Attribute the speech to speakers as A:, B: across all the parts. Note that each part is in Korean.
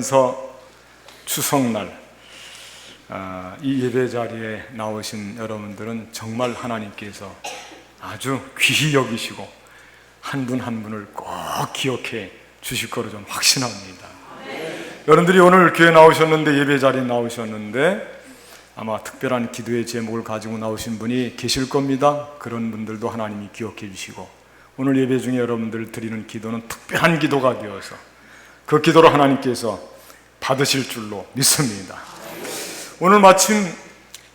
A: 살면서 추석날 이 예배 자리에 나오신 여러분들은 정말 하나님께서 아주 귀히 여기시고 한 분 한 분을 꼭 기억해 주실 거로 좀 확신합니다. 여러분들이 오늘 교회 나오셨는데, 예배 자리에 나오셨는데 아마 특별한 기도의 제목을 가지고 나오신 분이 계실 겁니다. 그런 분들도 하나님이 기억해 주시고, 오늘 예배 중에 여러분들 드리는 기도는 특별한 기도가 되어서 그 기도를 하나님께서 받으실 줄로 믿습니다. 오늘 마침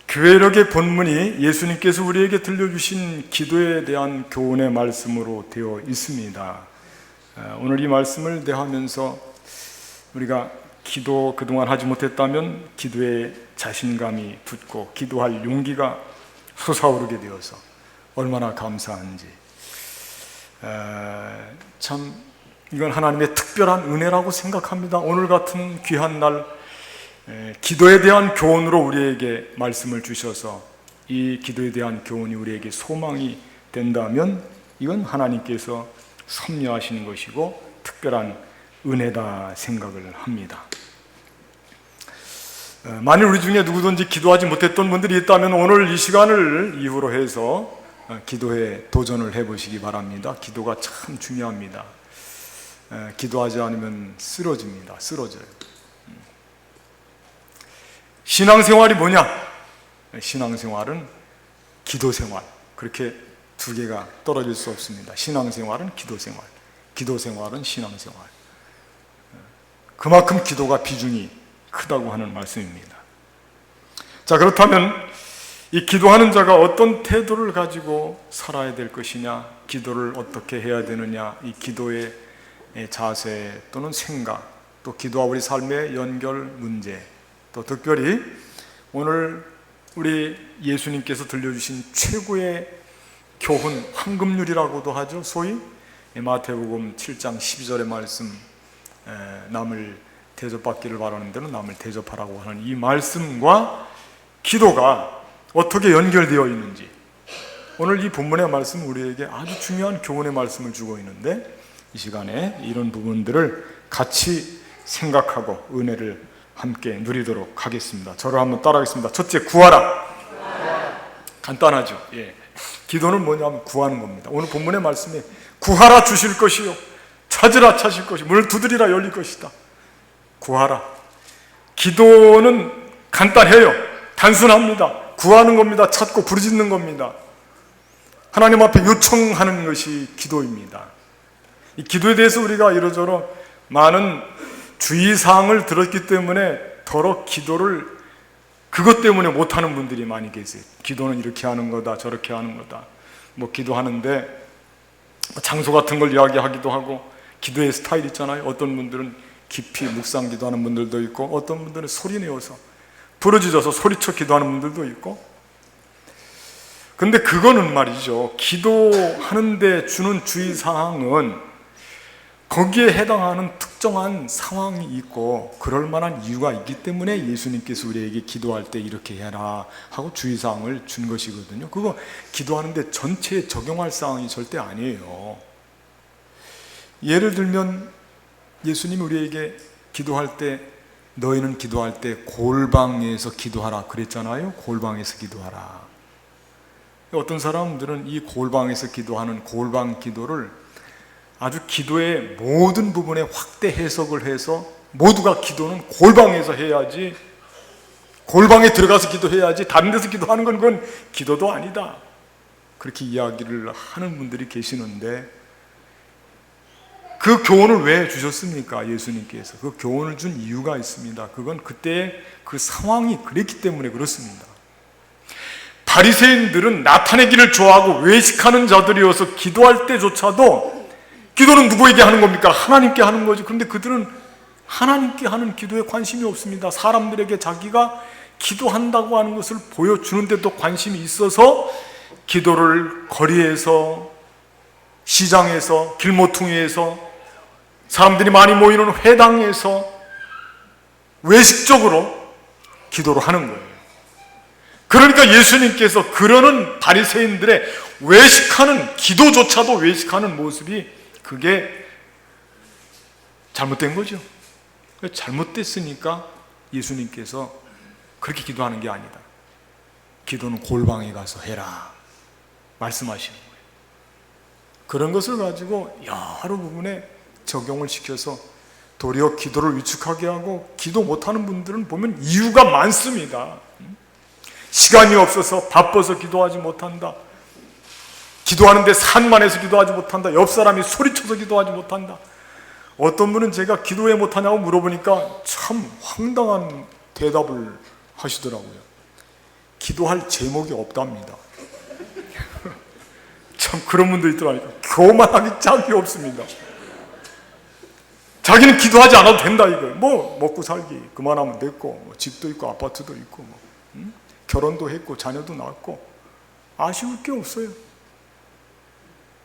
A: 교회력의 본문이 예수님께서 우리에게 들려주신 기도에 대한 교훈의 말씀으로 되어 있습니다. 오늘 이 말씀을 대하면서 우리가 기도 그동안 하지 못했다면 기도에 자신감이 붙고 기도할 용기가 솟아오르게 되어서 얼마나 감사한지, 참 이건 하나님의 특별한 은혜라고 생각합니다. 오늘 같은 귀한 날 기도에 대한 교훈으로 우리에게 말씀을 주셔서 이 기도에 대한 교훈이 우리에게 소망이 된다면 이건 하나님께서 섭려하시는 것이고 특별한 은혜다 생각을 합니다. 만일 우리 중에 누구든지 기도하지 못했던 분들이 있다면 오늘 이 시간을 이후로 해서 기도에 도전을 해보시기 바랍니다. 기도가 참 중요합니다. 기도하지 않으면 쓰러집니다. 쓰러져요. 신앙생활이 뭐냐? 신앙생활은 기도생활, 그렇게 두 개가 떨어질 수 없습니다. 신앙생활은 기도생활, 기도생활은 신앙생활. 그만큼 기도가 비중이 크다고 하는 말씀입니다. 자, 그렇다면 이 기도하는 자가 어떤 태도를 가지고 살아야 될 것이냐, 기도를 어떻게 해야 되느냐, 이 기도의 자세 또는 생각, 또 기도와 우리 삶의 연결 문제, 또 특별히 오늘 우리 예수님께서 들려주신 최고의 교훈, 황금률이라고도 하죠. 소위 마태복음 7장 12절의 말씀, 남을 대접받기를 바라는 데는 남을 대접하라고 하는 이 말씀과 기도가 어떻게 연결되어 있는지, 오늘 이 본문의 말씀은 우리에게 아주 중요한 교훈의 말씀을 주고 있는데, 이 시간에 이런 부분들을 같이 생각하고 은혜를 함께 누리도록 하겠습니다. 저를 한번 따라하겠습니다. 첫째, 구하라. 간단하죠. 기도는 뭐냐면 구하는 겁니다. 오늘 본문의 말씀에 구하라 주실 것이요, 찾으라 찾을 것이요, 문을 두드리라 열릴 것이다. 구하라. 기도는 간단해요. 단순합니다. 구하는 겁니다. 찾고 부르짖는 겁니다. 하나님 앞에 요청하는 것이 기도입니다. 이 기도에 대해서 우리가 이러저러 많은 주의사항을 들었기 때문에 더러 기도를 그것 때문에 못하는 분들이 많이 계세요. 기도는 이렇게 하는 거다, 저렇게 하는 거다. 뭐 기도하는데 장소 같은 걸 이야기하기도 하고, 기도의 스타일 있잖아요. 어떤 분들은 깊이 묵상 기도하는 분들도 있고, 어떤 분들은 소리 내어서 부르짖어서 소리쳐 기도하는 분들도 있고. 근데 그거는 말이죠, 기도하는데 주는 주의사항은 거기에 해당하는 특정한 상황이 있고 그럴 만한 이유가 있기 때문에 예수님께서 우리에게 기도할 때 이렇게 해라 하고 주의사항을 준 것이거든요. 그거 기도하는데 전체에 적용할 사항이 절대 아니에요. 예를 들면 예수님이 우리에게 기도할 때, 너희는 기도할 때 골방에서 기도하라 그랬잖아요. 골방에서 기도하라. 어떤 사람들은 이 골방에서 기도하는 골방 기도를 아주 기도의 모든 부분에 확대 해석을 해서 모두가 기도는 골방에서 해야지, 골방에 들어가서 기도해야지, 다른 데서 기도하는 건 그건 기도도 아니다, 그렇게 이야기를 하는 분들이 계시는데, 그 교훈을 왜 주셨습니까? 예수님께서 그 교훈을 준 이유가 있습니다. 그건 그때 그 상황이 그랬기 때문에 그렇습니다. 바리새인들은 나타내기를 좋아하고 외식하는 자들이어서 기도할 때조차도, 기도는 누구에게 하는 겁니까? 하나님께 하는 거죠. 그런데 그들은 하나님께 하는 기도에 관심이 없습니다. 사람들에게 자기가 기도한다고 하는 것을 보여주는데도 관심이 있어서 기도를 거리에서, 시장에서, 길모퉁이에서, 사람들이 많이 모이는 회당에서 외식적으로 기도를 하는 거예요. 그러니까 예수님께서 그러는 바리새인들의 외식하는, 기도조차도 외식하는 모습이 그게 잘못된 거죠. 잘못됐으니까 예수님께서 그렇게 기도하는 게 아니다. 기도는 골방에 가서 해라 말씀하시는 거예요. 그런 것을 가지고 여러 부분에 적용을 시켜서 도리어 기도를 위축하게 하고, 기도 못하는 분들은 보면 이유가 많습니다. 시간이 없어서 바빠서 기도하지 못한다, 기도하는데 산만해서 기도하지 못한다, 옆 사람이 소리쳐서 기도하지 못한다. 어떤 분은 제가 기도해 못하냐고 물어보니까 참 황당한 대답을 하시더라고요. 기도할 제목이 없답니다. 참 그런 분도 있더라니까. 교만하기 짝이 없습니다. 자기는 기도하지 않아도 된다 이거. 뭐 먹고 살기 그만하면 됐고, 뭐 집도 있고 아파트도 있고, 결혼도 했고 자녀도 낳았고 아쉬울 게 없어요.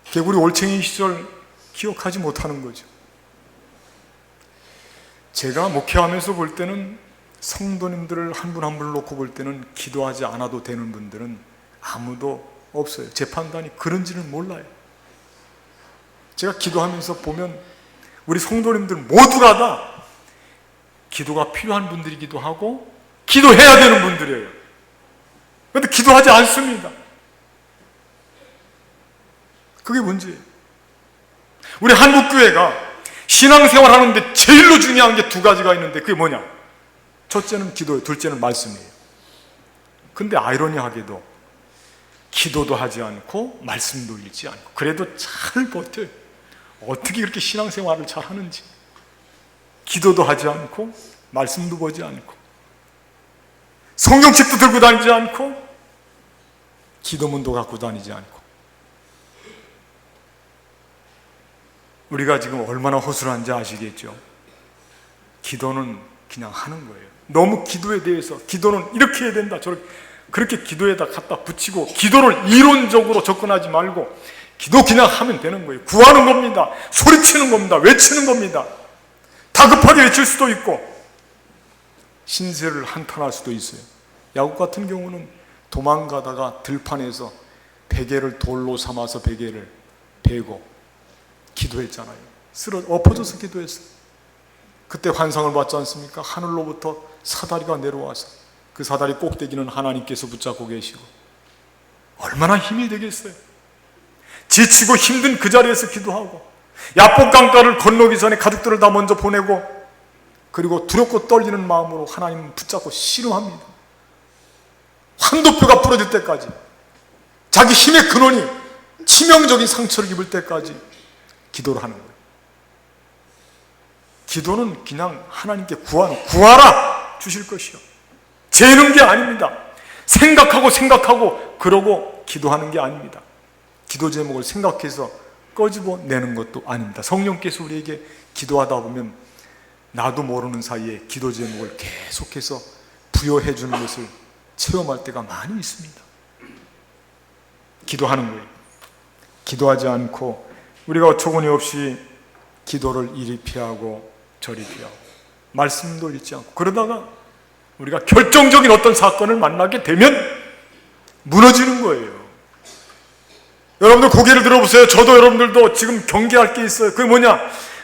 A: 개구리 올챙이 시절 기억하지 못하는 거죠. 제가 목회하면서 볼 때는 성도님들을 한 분 한 분을 놓고 볼 때는 기도하지 않아도 되는 분들은 아무도 없어요. 제 판단이 그런지는 몰라요. 제가 기도하면서 보면 우리 성도님들 모두가 다 기도가 필요한 분들이기도 하고 기도해야 되는 분들이에요. 그런데 기도하지 않습니다. 그게 문제예요. 우리 한국교회가 신앙생활 하는데 제일로 중요한 게 두 가지가 있는데 그게 뭐냐? 첫째는 기도예요. 둘째는 말씀이에요. 근데 아이러니하게도 기도도 하지 않고 말씀도 읽지 않고 그래도 잘 버텨요. 어떻게 그렇게 신앙생활을 잘 하는지. 기도도 하지 않고 말씀도 보지 않고 성경책도 들고 다니지 않고 기도문도 갖고 다니지 않고. 우리가 지금 얼마나 허술한지 아시겠죠? 기도는 그냥 하는 거예요. 너무 기도에 대해서 기도는 이렇게 해야 된다 저렇게 그렇게 기도에다 갖다 붙이고 기도를 이론적으로 접근하지 말고 기도 그냥 하면 되는 거예요. 구하는 겁니다. 소리치는 겁니다. 외치는 겁니다. 다급하게 외칠 수도 있고 신세를 한탄할 수도 있어요. 야곱 같은 경우는 도망가다가 들판에서 베개를 돌로 삼아서 베개를 베고 기도했잖아요. 엎어져서 기도했어요. 그때 환상을 봤지 않습니까? 하늘로부터 사다리가 내려와서 그 사다리 꼭대기는 하나님께서 붙잡고 계시고 얼마나 힘이 되겠어요. 지치고 힘든 그 자리에서 기도하고 야복 강가를 건너기 전에 가족들을 다 먼저 보내고 그리고 두렵고 떨리는 마음으로 하나님을 붙잡고 씨름합니다. 환도뼈가 부러질 때까지 자기 힘의 근원이 치명적인 상처를 입을 때까지 기도를 하는 거예요. 기도는 그냥 하나님께 구하라 주실 것이요 재는 게 아닙니다. 생각하고 그러고 기도하는 게 아닙니다. 기도 제목을 생각해서 꺼집어내는 것도 아닙니다. 성령께서 우리에게 기도하다 보면 나도 모르는 사이에 기도 제목을 계속해서 부여해 주는 것을 체험할 때가 많이 있습니다. 기도하는 거예요. 기도하지 않고 우리가 어처구니 없이 기도를 이리 피하고 저리 피하고 말씀도 읽지 않고 그러다가 우리가 결정적인 어떤 사건을 만나게 되면 무너지는 거예요. 여러분들 고개를 들어보세요. 저도 여러분들도 지금 경계할 게 있어요. 그게 뭐냐?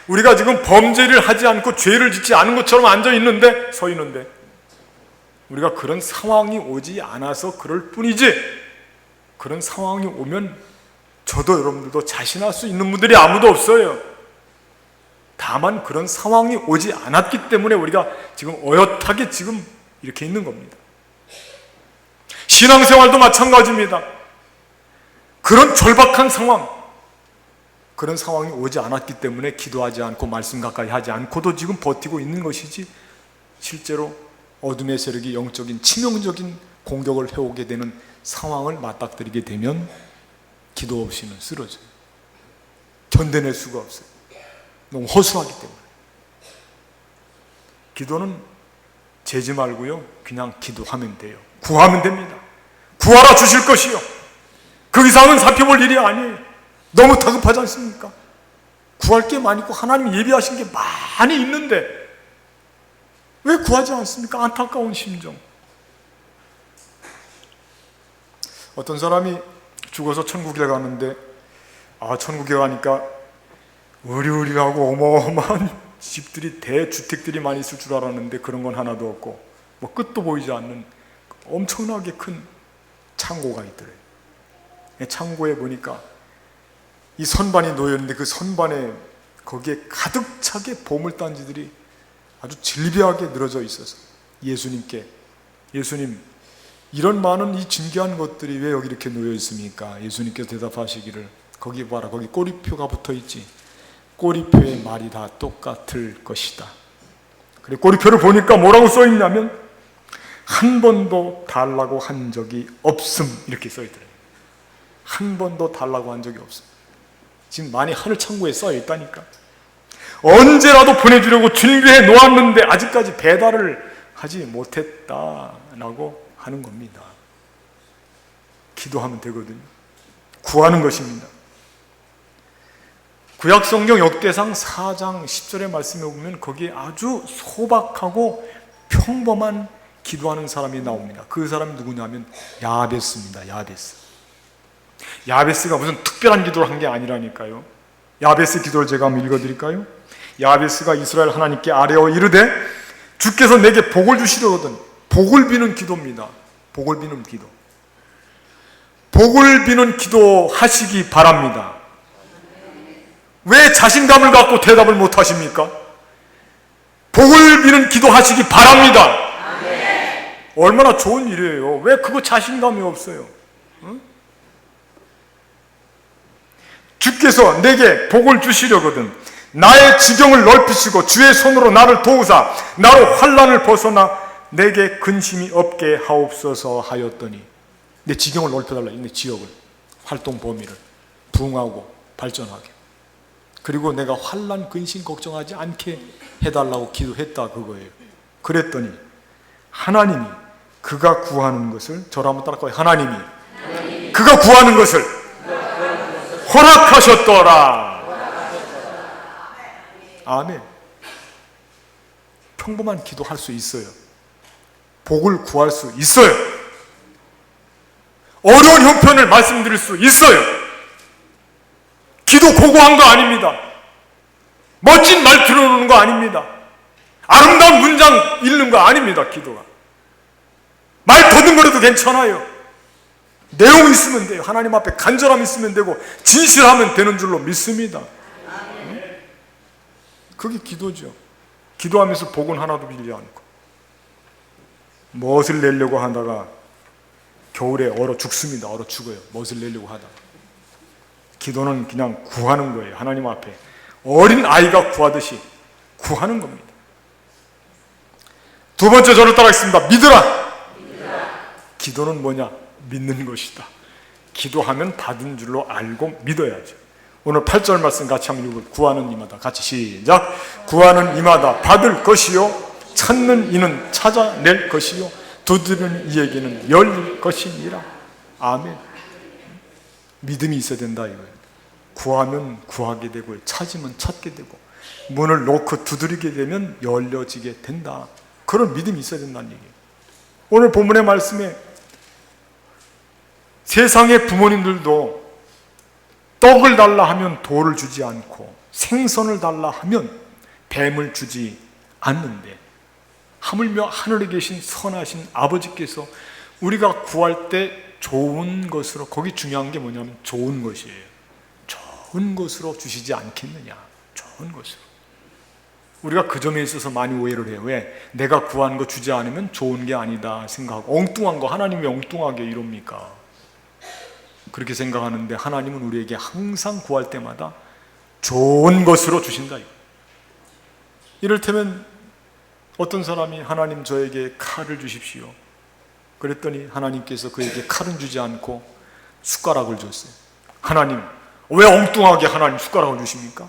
A: 우리가 지금 범죄를 하지 않고 죄를 짓지 않은 것처럼 앉아있는데 서 있는데 우리가 그런 상황이 오지 않아서 그럴 뿐이지 그런 상황이 오면 저도 여러분들도 자신할 수 있는 분들이 아무도 없어요. 다만 그런 상황이 오지 않았기 때문에 우리가 지금 어엿하게 지금 이렇게 있는 겁니다. 신앙생활도 마찬가지입니다. 그런 절박한 상황, 그런 상황이 오지 않았기 때문에 기도하지 않고 말씀 가까이 하지 않고도 지금 버티고 있는 것이지 실제로 어둠의 세력이 영적인 치명적인 공격을 해오게 되는 상황을 맞닥뜨리게 되면 기도 없이는 쓰러져요. 견뎌낼 수가 없어요. 너무 허술하기 때문에. 기도는 재지 말고요 그냥 기도하면 돼요. 구하면 됩니다. 구하라 주실 것이요 그 이상은 살펴볼 일이 아니에요. 너무 다급하지 않습니까? 구할 게 많이 있고 하나님 예비하신 게 많이 있는데 왜 구하지 않습니까? 안타까운 심정. 어떤 사람이 죽어서 천국에 가는데 천국에 가니까 의리의리하고 어마어마한 집들이 대주택들이 많이 있을 줄 알았는데 그런 건 하나도 없고 뭐 끝도 보이지 않는 엄청나게 큰 창고가 있더래요. 창고에 보니까 이 선반이 놓여있는데 그 선반에 거기에 가득 차게 보물단지들이 아주 질비하게 늘어져 있어서 예수님께, 예수님, 이런 많은 이 진귀한 것들이 왜 여기 이렇게 놓여 있습니까? 예수님께서 대답하시기를, 거기 봐라, 거기 꼬리표가 붙어 있지. 꼬리표의 말이 다 똑같을 것이다. 그래, 꼬리표를 보니까 뭐라고 써 있냐면 한 번도 달라고 한 적이 없음, 이렇게 써 있더래요. 한 번도 달라고 한 적이 없음. 지금 많이 하늘 창고에 써 있다니까. 언제라도 보내주려고 준비해 놓았는데 아직까지 배달을 하지 못했다라고 하는 겁니다. 기도하면 되거든요. 구하는 것입니다. 구약성경 역대상 4장 10절의 말씀에 보면 거기에 아주 소박하고 평범한 기도하는 사람이 나옵니다. 그 사람이 누구냐면 야베스입니다. 야베스. 야베스가 무슨 특별한 기도를 한 게 아니라니까요. 야베스 기도를 제가 한번 읽어드릴까요? 야베스가 이스라엘 하나님께 아뢰어 이르되 주께서 내게 복을 주시려거든. 복을 비는 기도입니다. 복을 비는 기도. 복을 비는 기도 하시기 바랍니다. 왜 자신감을 갖고 대답을 못 하십니까? 복을 비는 기도 하시기 바랍니다. 얼마나 좋은 일이에요. 왜 그거 자신감이 없어요? 응? 주께서 내게 복을 주시려거든 나의 지경을 넓히시고 주의 손으로 나를 도우사 나로 환난을 벗어나 내게 근심이 없게 하옵소서 하였더니, 내 지경을 넓혀달라. 내 지역을, 활동 범위를 부흥하고 발전하게, 그리고 내가 환난 근심 걱정하지 않게 해달라고 기도했다 그거예요. 그랬더니 하나님이 그가 구하는 것을, 저를 한번 따라가요. 하나님이 그가 구하는 것을 허락하셨더라. 아멘. 평범한 기도할 수 있어요. 복을 구할 수 있어요. 어려운 형편을 말씀드릴 수 있어요. 기도 고고한 거 아닙니다. 멋진 말 들어오는 거 아닙니다. 아름다운 문장 읽는 거 아닙니다. 기도가 말 더듬거려도 괜찮아요. 내용 있으면 돼요. 하나님 앞에 간절함 있으면 되고 진실하면 되는 줄로 믿습니다. 그게 기도죠. 기도하면서 복은 하나도 빌지 않고 멋을 내려고 하다가 겨울에 얼어 죽습니다. 얼어 죽어요. 멋을 내려고 하다가. 기도는 그냥 구하는 거예요. 하나님 앞에 어린 아이가 구하듯이 구하는 겁니다. 두 번째, 저를 따라하겠습니다. 믿으라. 기도는 뭐냐? 믿는 것이다. 기도하면 받은 줄로 알고 믿어야죠. 오늘 8절 말씀 같이 한번 읽어볼게요. 구하는 이마다, 같이 시작. 구하는 이마다 받을 것이요 찾는 이는 찾아낼 것이요 두드리는 이에게는 열릴 것이니라. 아멘. 믿음이 있어야 된다 이거예요. 구하면 구하게 되고 찾으면 찾게 되고 문을 놓고 두드리게 되면 열려지게 된다. 그런 믿음이 있어야 된다는 얘기예요. 오늘 본문의 말씀에 세상의 부모님들도 떡을 달라 하면 돌을 주지 않고 생선을 달라 하면 뱀을 주지 않는데, 하물며 하늘에 계신 선하신 아버지께서 우리가 구할 때 좋은 것으로, 거기 중요한 게 뭐냐면 좋은 것이에요. 좋은 것으로 주시지 않겠느냐. 좋은 것으로. 우리가 그 점에 있어서 많이 오해를 해요. 왜? 내가 구한 거 주지 않으면 좋은 게 아니다 생각하고, 엉뚱한 거 하나님이 엉뚱하게 이럽니까? 그렇게 생각하는데 하나님은 우리에게 항상 구할 때마다 좋은 것으로 주신다. 이를테면 어떤 사람이 하나님 저에게 칼을 주십시오. 그랬더니 하나님께서 그에게 칼은 주지 않고 숟가락을 줬어요. 하나님, 왜 엉뚱하게 하나님 숟가락을 주십니까?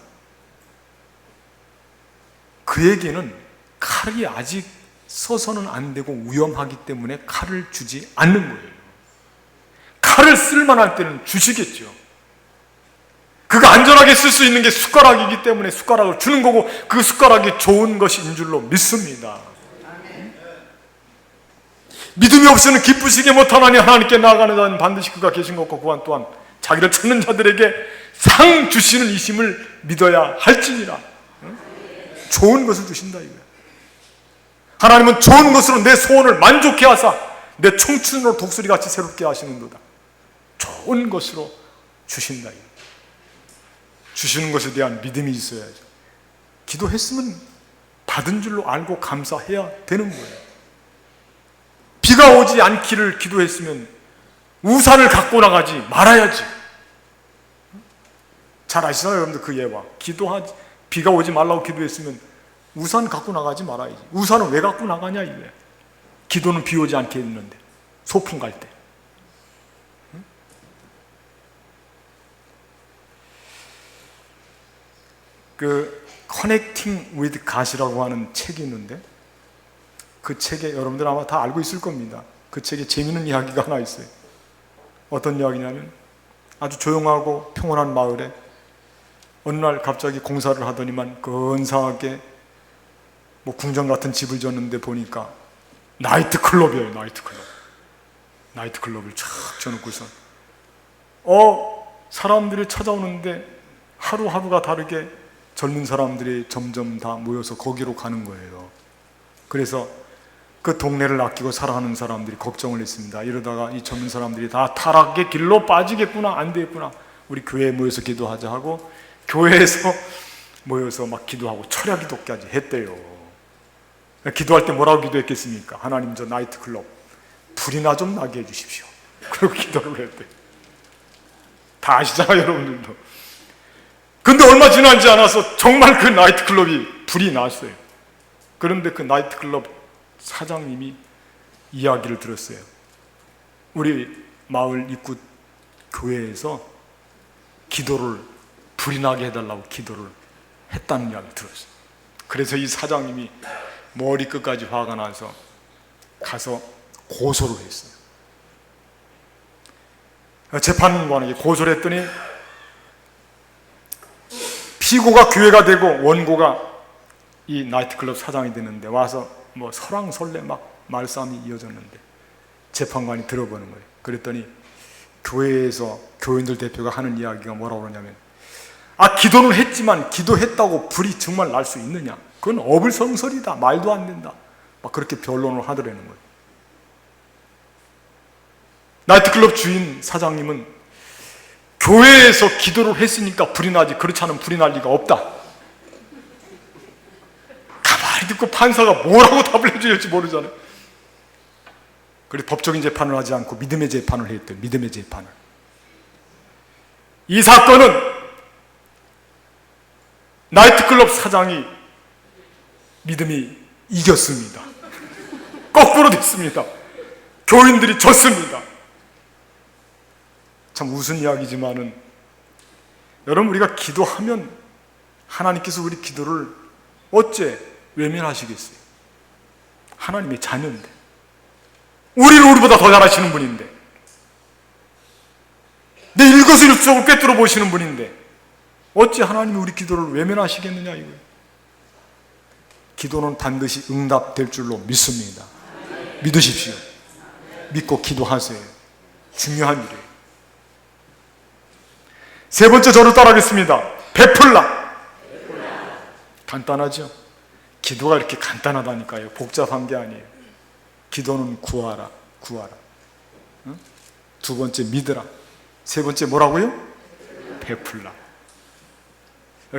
A: 그에게는 칼이 아직 써서는 안 되고 위험하기 때문에 칼을 주지 않는 거예요. 칼을 쓸만할 때는 주시겠죠. 그가 안전하게 쓸 수 있는 게 숟가락이기 때문에 숟가락을 주는 거고, 그 숟가락이 좋은 것인 줄로 믿습니다. 믿음이 없이는 기쁘시게 못하나니 하나님께 나아가는 자는 반드시 그가 계신 것과 구한 또한 자기를 찾는 자들에게 상 주시는 이심을 믿어야 할지니라. 좋은 것을 주신다 이거예요. 하나님은 좋은 것으로 내 소원을 만족해 하사 내 청춘으로 독수리같이 새롭게 하시는도다. 좋은 것으로 주신다 이거예요. 주시는 것에 대한 믿음이 있어야죠. 기도했으면 받은 줄로 알고 감사해야 되는 거예요. 비가 오지 않기를 기도했으면 우산을 갖고 나가지 말아야지. 잘 아시나요 여러분들 그 예화? 비가 오지 말라고 기도했으면 우산 갖고 나가지 말아야지. 우산은 왜 갖고 나가냐 이거예요. 기도는 비 오지 않게 했는데 소풍 갈 때. 그 Connecting with God이라고 하는 책이 있는데 그 책에 여러분들 아마 다 알고 있을 겁니다. 그 책에 재미있는 이야기가 하나 있어요. 어떤 이야기냐면 아주 조용하고 평온한 마을에 어느 날 갑자기 공사를 하더니만 근사하게 뭐 궁전 같은 집을 졌는데 보니까 나이트클럽이에요. 나이트클럽을 쫙 져놓고서 사람들이 찾아오는데 하루하루가 다르게 젊은 사람들이 점점 다 모여서 거기로 가는 거예요. 그래서 그 동네를 아끼고 살아가는 사람들이 걱정을 했습니다. 이러다가 이 젊은 사람들이 다 타락의 길로 빠지겠구나, 안 되겠구나. 우리 교회에 모여서 기도하자 하고 교회에서 모여서 막 기도하고 철야 기도까지 했대요. 기도할 때 뭐라고 기도했겠습니까? 하나님, 저 나이트클럽 불이나 좀 나게 해주십시오. 그리고 기도를 했대요. 다 아시잖아요 여러분들도. 근데 얼마 지나지 않아서 정말 그 나이트클럽이 불이 났어요. 그런데 그 나이트클럽 사장님이 이야기를 들었어요. 우리 마을 입구 교회에서 불이 나게 해달라고 기도를 했다는 이야기를 들었어요. 그래서 이 사장님이 머리끝까지 화가 나서 가서 고소를 했어요. 재판관에게 고소를 했더니 피고가 교회가 되고 원고가 이 나이트클럽 사장이 되는데 와서 뭐 설왕설래 막 말싸움이 이어졌는데 재판관이 들어보는 거예요. 그랬더니 교회에서 교인들 대표가 하는 이야기가 뭐라고 그러냐면 기도는 했지만 기도했다고 불이 정말 날 수 있느냐? 그건 어불성설이다. 말도 안 된다. 막 그렇게 변론을 하더라는 거예요. 나이트클럽 주인 사장님은 교회에서 기도를 했으니까 불이 나지 그렇지 않으면 불이 날 리가 없다. 가만히 듣고 판사가 뭐라고 답을 해줘야 할지 모르잖아요. 그래서 법적인 재판을 하지 않고 믿음의 재판을 했대요. 믿음의 재판을. 이 사건은 나이트클럽 사장이 믿음이 이겼습니다. 거꾸로 됐습니다. 교인들이 졌습니다. 참 웃은 이야기지만은 여러분, 우리가 기도하면 하나님께서 우리 기도를 어째 외면하시겠어요? 하나님의 자녀인데, 우리를 우리보다 더 잘하시는 분인데, 내 일거수일투족을 꿰뚫어 보시는 분인데 어찌 하나님이 우리 기도를 외면하시겠느냐 이거예요. 기도는 반드시 응답될 줄로 믿습니다. 믿으십시오. 믿고 기도하세요. 중요한 일이에요. 세 번째 저를 따라하겠습니다. 베풀라. 간단하죠? 기도가 이렇게 간단하다니까요. 복잡한 게 아니에요. 기도는 구하라. 응? 두 번째 믿으라. 세 번째 뭐라고요? 베풀라.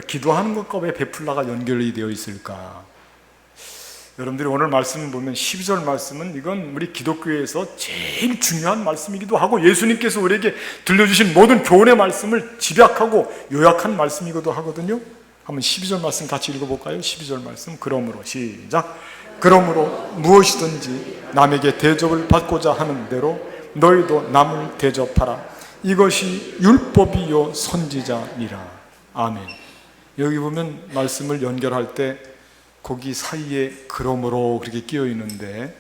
A: 기도하는 것과 왜 베풀라가 연결이 되어 있을까? 여러분들이 오늘 말씀 보면 12절 말씀은 이건 우리 기독교에서 제일 중요한 말씀이기도 하고 예수님께서 우리에게 들려주신 모든 교훈의 말씀을 집약하고 요약한 말씀이기도 하거든요. 한번 12절 말씀 같이 읽어볼까요? 12절 말씀. 그러므로 시작. 그러므로 무엇이든지 남에게 대접을 받고자 하는 대로 너희도 남을 대접하라. 이것이 율법이요 선지자니라. 아멘. 여기 보면 말씀을 연결할 때 거기 사이에 그러므로 그렇게 끼어 있는데,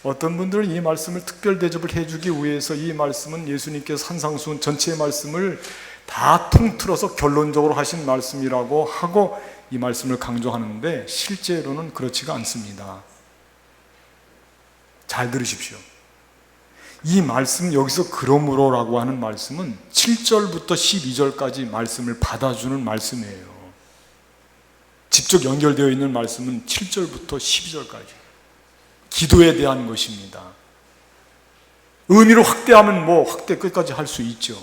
A: 어떤 분들은 이 말씀을 특별 대접을 해주기 위해서 이 말씀은 예수님께서 산상수훈 전체의 말씀을 다 통틀어서 결론적으로 하신 말씀이라고 하고 이 말씀을 강조하는데 실제로는 그렇지가 않습니다. 잘 들으십시오. 이 말씀, 여기서 그러므로라고 하는 말씀은 7절부터 12절까지 말씀을 받아주는 말씀이에요. 직접 연결되어 있는 말씀은 7절부터 12절까지 기도에 대한 것입니다. 의미를 확대하면 확대 끝까지 할 수 있죠.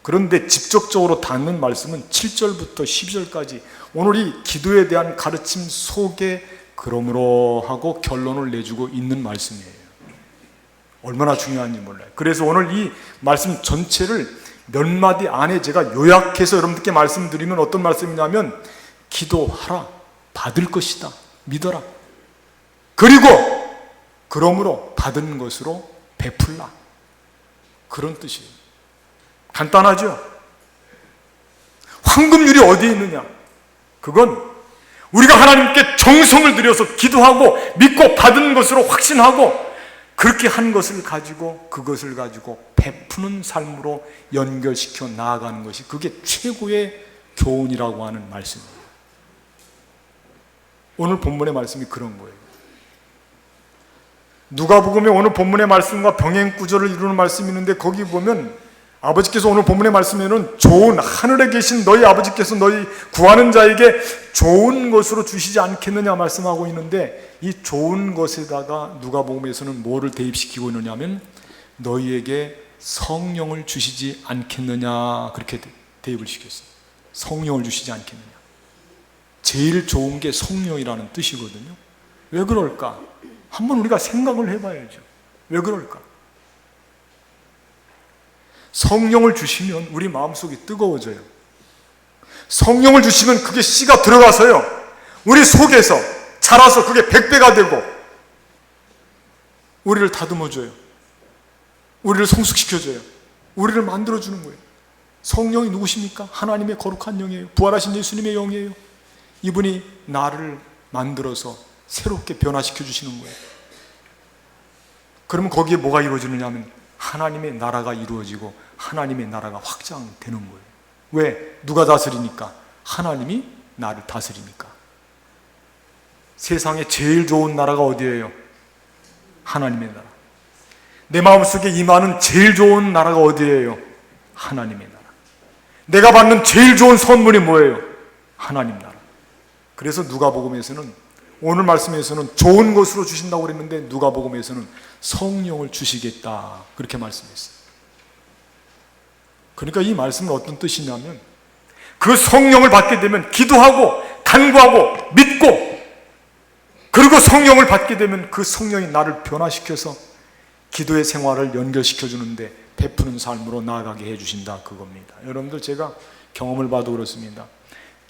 A: 그런데 직접적으로 닿는 말씀은 7절부터 12절까지 오늘 이 기도에 대한 가르침 속에 그러므로 하고 결론을 내주고 있는 말씀이에요. 얼마나 중요한지 몰라요. 그래서 오늘 이 말씀 전체를 몇 마디 안에 제가 요약해서 여러분들께 말씀드리면 어떤 말씀이냐면 기도하라, 받을 것이다, 믿어라. 그리고 그러므로 받은 것으로 베풀라, 그런 뜻이에요. 간단하죠? 황금률이 어디에 있느냐? 그건 우리가 하나님께 정성을 들여서 기도하고 믿고 받은 것으로 확신하고 그렇게 한 것을 가지고 그것을 가지고 베푸는 삶으로 연결시켜 나아가는 것이 그게 최고의 교훈이라고 하는 말씀이에요. 오늘 본문의 말씀이 그런 거예요. 누가복음에 오늘 본문의 말씀과 병행 구절을 이루는 말씀이 있는데 거기 보면 아버지께서 오늘 본문의 말씀에는 좋은 하늘에 계신 너희 아버지께서 너희 구하는 자에게 좋은 것으로 주시지 않겠느냐 말씀하고 있는데 이 좋은 것에다가 누가복음에서는 뭐를 대입시키고 있느냐면 너희에게 성령을 주시지 않겠느냐 그렇게 대입을 시켰어요. 성령을 주시지 않겠느냐. 제일 좋은 게 성령이라는 뜻이거든요. 왜 그럴까? 한번 우리가 생각을 해봐야죠. 왜 그럴까? 성령을 주시면 우리 마음속이 뜨거워져요. 성령을 주시면 그게 씨가 들어가서요 우리 속에서 자라서 그게 100배가 되고 우리를 다듬어줘요. 우리를 성숙시켜줘요. 우리를 만들어주는 거예요. 성령이 누구십니까? 하나님의 거룩한 영이에요. 부활하신 예수님의 영이에요. 이분이 나를 만들어서 새롭게 변화시켜 주시는 거예요. 그러면 거기에 뭐가 이루어지느냐 하면 하나님의 나라가 이루어지고 하나님의 나라가 확장되는 거예요. 왜? 누가 다스리니까? 하나님이 나를 다스리니까. 세상에 제일 좋은 나라가 어디예요? 하나님의 나라. 내 마음속에 임하는 제일 좋은 나라가 어디예요? 하나님의 나라. 내가 받는 제일 좋은 선물이 뭐예요? 하나님 나라. 그래서 누가복음에서는 오늘 말씀에서는 좋은 것으로 주신다고 그랬는데 누가복음에서는 성령을 주시겠다 그렇게 말씀했어요. 그러니까 이 말씀은 어떤 뜻이냐면 그 성령을 받게 되면 기도하고 간구하고 믿고 그리고 성령을 받게 되면 그 성령이 나를 변화시켜서 기도의 생활을 연결시켜 주는데 베푸는 삶으로 나아가게 해주신다 그겁니다. 여러분들 제가 경험을 봐도 그렇습니다.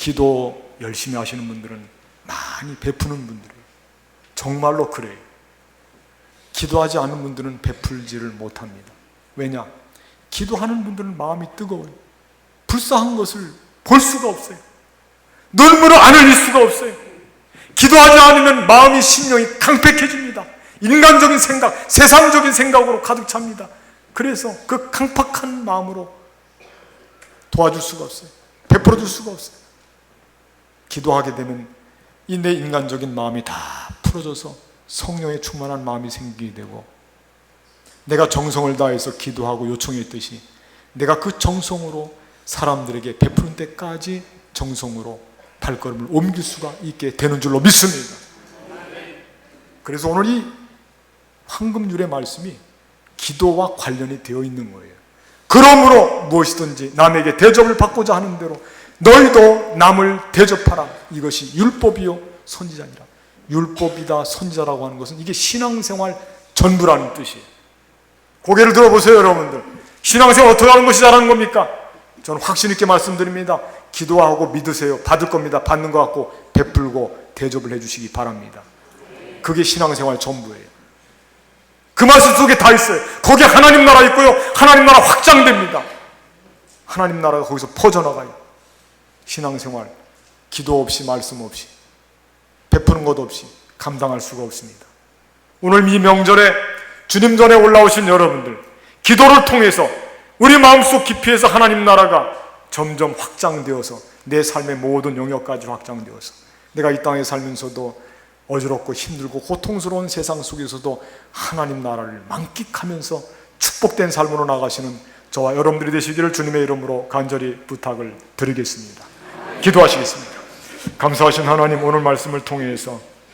A: 기도 열심히 하시는 분들은 많이 베푸는 분들이에요. 정말로 그래요. 기도하지 않은 분들은 베풀지를 못합니다. 왜냐? 기도하는 분들은 마음이 뜨거워요. 불쌍한 것을 볼 수가 없어요. 눈물을 안 흘릴 수가 없어요. 기도하지 않으면 마음이 심령이 강팍해집니다. 인간적인 생각, 세상적인 생각으로 가득 찹니다. 그래서 그 강팍한 마음으로 도와줄 수가 없어요. 베풀어 줄 수가 없어요. 기도하게 되면 이 내 인간적인 마음이 다 풀어져서 성령에 충만한 마음이 생기게 되고 내가 정성을 다해서 기도하고 요청했듯이 내가 그 정성으로 사람들에게 베푸는 때까지 정성으로 발걸음을 옮길 수가 있게 되는 줄로 믿습니다. 그래서 오늘 이 황금률의 말씀이 기도와 관련이 되어 있는 거예요. 그러므로 무엇이든지 남에게 대접을 받고자 하는 대로 너희도 남을 대접하라. 이것이 율법이요 선지자니라. 율법이다 선지자라고 하는 것은 이게 신앙생활 전부라는 뜻이에요. 고개를 들어보세요 여러분들. 신앙생활 어떻게 하는 것이 잘하는 겁니까? 저는 확신 있게 말씀드립니다. 기도하고 믿으세요. 받을 겁니다. 받는 것 같고 베풀고 대접을 해주시기 바랍니다. 그게 신앙생활 전부예요. 그 말씀 속에 다 있어요. 거기에 하나님 나라 있고요. 하나님 나라 확장됩니다. 하나님 나라가 거기서 퍼져나가요. 신앙생활 기도 없이 말씀 없이 베푸는 것 없이 감당할 수가 없습니다. 오늘 이 명절에 주님 전에 올라오신 여러분들 기도를 통해서 우리 마음속 깊이에서 하나님 나라가 점점 확장되어서 내 삶의 모든 영역까지 확장되어서 내가 이 땅에 살면서도 어지럽고 힘들고 고통스러운 세상 속에서도 하나님 나라를 만끽하면서 축복된 삶으로 나가시는 저와 여러분들이 되시기를 주님의 이름으로 간절히 부탁을 드리겠습니다. 기도하시겠습니다. 감사하신 하나님, 오늘 말씀을 통해서